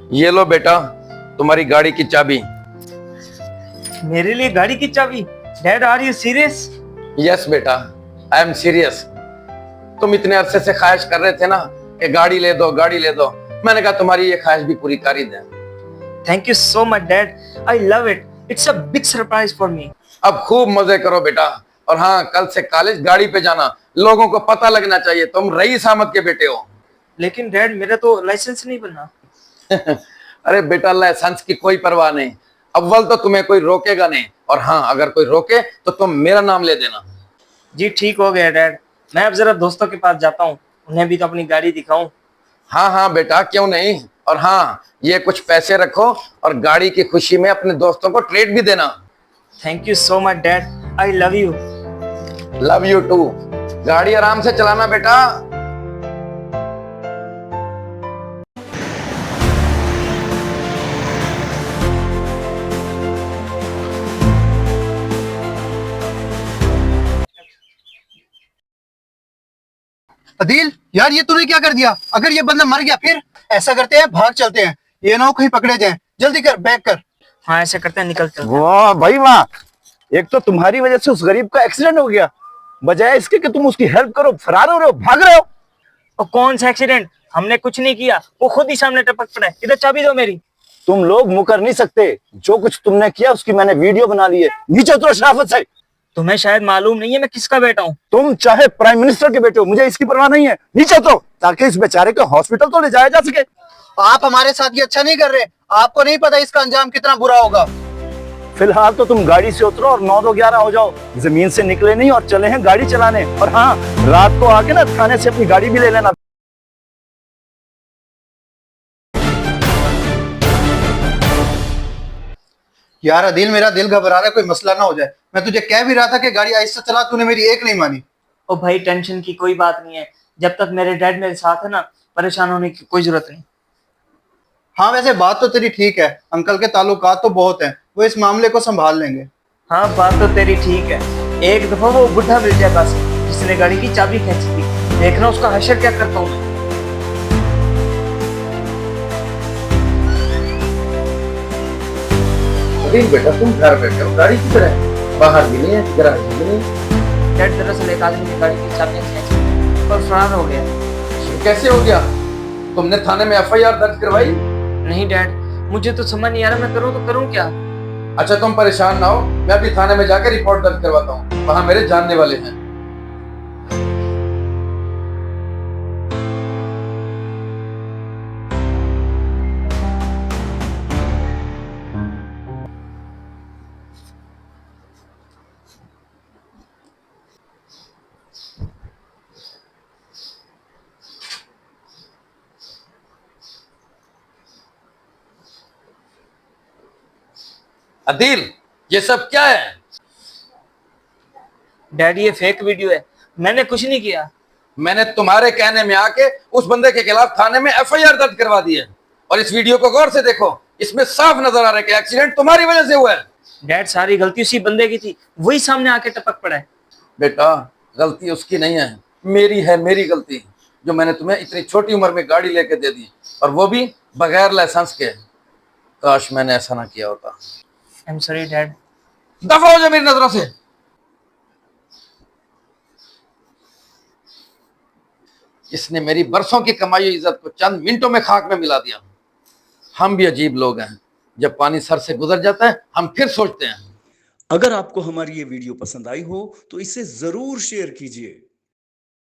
ये लो बेटा, तुम्हारी गाड़ी की चाबी। मेरे लिए गाड़ी की चाबी? Dad, are you serious? Yes बेटा, आई एम सीरियस। तुम इतने अरसे से ख्वाहिश कर रहे थे ना कि गाड़ी ले दो, गाड़ी ले दो। मैंने कहा तुम्हारी ये ख्वाहिश भी पूरी कर ही दें। Thank you so much dad, I love it, it's a big surprise for me. अब खूब मजे करो बेटा। और हाँ, कल से कॉलेज गाड़ी पे जाना, लोगों को पता लगना चाहिए तुम रईस अहमद के बेटे हो। लेकिन डैड, मेरा तो लाइसेंस नहीं बना। अरे बेटा, लाइसेंस की कोई परवाह नहीं। अव्वल तो तुम्हें कोई रोकेगा नहीं, और हाँ, अगर कोई रोके तो तुम मेरा नाम ले देना। जी ठीक हो गया डैड, मैं अब जरा दोस्तों के पास जाता हूँ, उन्हें भी तो अपनी गाड़ी दिखाऊं। हाँ हाँ बेटा, क्यों नहीं। और हाँ, ये कुछ पैसे रखो और गाड़ी की खुशी में अपने दोस्तों को ट्रीट भी देना। Thank you so much dad, I love you. Love you too. गाड़ी आराम से चलाना बेटा। अदील यार, ये तूने क्या कर दिया? अगर ये बंदा मर गया फिर? ऐसा करते हैं, भाग चलते हैं, ये ना हो कहीं पकड़े जाएं। जल्दी कर, बैक कर। हाँ ऐसे करते हैं, निकल चलते हैं। वाह भाई वाह, एक तो तुम्हारी वजह से उस गरीब का एक्सीडेंट हो गया, बजाय इसके कि तुम उसकी हेल्प करो फरार हो रहे हो, भाग रहे हो। और कौन सा एक्सीडेंट? हमने कुछ नहीं किया, वो खुद ही सामने टपक पड़ा है। इधर चाबी दो मेरी। तुम लोग मुकर नहीं सकते, जो कुछ तुमने किया उसकी मैंने वीडियो बना ली है। नीचे उतरो शराफत से। तुम्हें शायद मालूम नहीं है मैं किसका बेटा हूँ। तुम चाहे प्राइम मिनिस्टर के बेटे हो, मुझे इसकी परवाह नहीं है। नीचे उतरो, ताकि इस बेचारे को हॉस्पिटल तो ले जाया जा सके। आप हमारे साथ ये अच्छा नहीं कर रहे, आपको नहीं पता इसका अंजाम कितना बुरा होगा। फिलहाल तो तुम गाड़ी से उतरो और 9-2-11 हो जाओ। जमीन से निकले नहीं और चले हैं गाड़ी चलाने। और हाँ, रात को आके ना थाने से अपनी गाड़ी भी ले लेना। यार अदील, मेरा दिल घबरा रहा है, कोई मसला ना हो जाए। मैं तुझे कह भी रहा था कि गाड़ी आहिस्ता चला, तूने मेरी एक नहीं मानी। ओ भाई, टेंशन की कोई बात नहीं है, जब तक मेरे डैड मेरे साथ है ना, परेशान होने की कोई जरूरत नहीं। हाँ वैसे बात तो तेरी ठीक है, अंकल के ताल्लुकात तो बहुत हैं, वो इस मामले को संभाल लेंगे। हाँ बात तो तेरी ठीक है। एक दफा वो बुढ़ा मिल जाए बस, जिसने गाड़ी की चाबी खींची थी, देखना उसका हशर क्या करता हूँ मैं। अरे बेटा, तुम घर बैठे हो, गाड़ी की तरह बाहर भी नहीं है, गैराज भी नहीं है। डैड, दरअसल एक आदमी ने गाड़ी की चाबी खींची और फरार हो गया। कैसे हो गया? तुमने थाने में एफआईआर दर्ज करवाई? नहीं डैड, मुझे तो समझ नहीं आ रहा मैं करूँ तो करूँ क्या। अच्छा तुम परेशान ना हो, मैं अभी थाने में जाकर रिपोर्ट दर्ज करवाता हूँ, वहां मेरे जानने वाले हैं। अदील, ये सब क्या है? डैड ये फेक वीडियो है, मैंने कुछ नहीं किया। मैंने तुम्हारे कहने में आके उस बंदे के खिलाफ थाने में एफआईआर दर्ज करवा दी है। और इस वीडियो को गौर से देखो, इसमें साफ नजर आ रहा है कि एक्सीडेंट तुम्हारी वजह से हुआ है। डैड, सारी गलती उसी बंदे की थी, वही सामने आके टपक पड़ा है। बेटा, गलती उसकी नहीं है, मेरी है, मेरी गलती, जो मैंने तुम्हें इतनी छोटी उम्र में गाड़ी लेके दे दी, और वो भी बगैर लाइसेंस के। काश मैंने ऐसा ना किया होता। I am sorry dad. दफा हो जाए मेरी नजरों से। इसने मेरी बरसों की कमाई हुई इज्जत को चंद मिनटों में खाक में मिला दिया। हम भी अजीब लोग हैं, जब पानी सर से गुजर जाता है हम फिर सोचते हैं। अगर आपको हमारी ये वीडियो पसंद आई हो तो इसे जरूर शेयर कीजिए।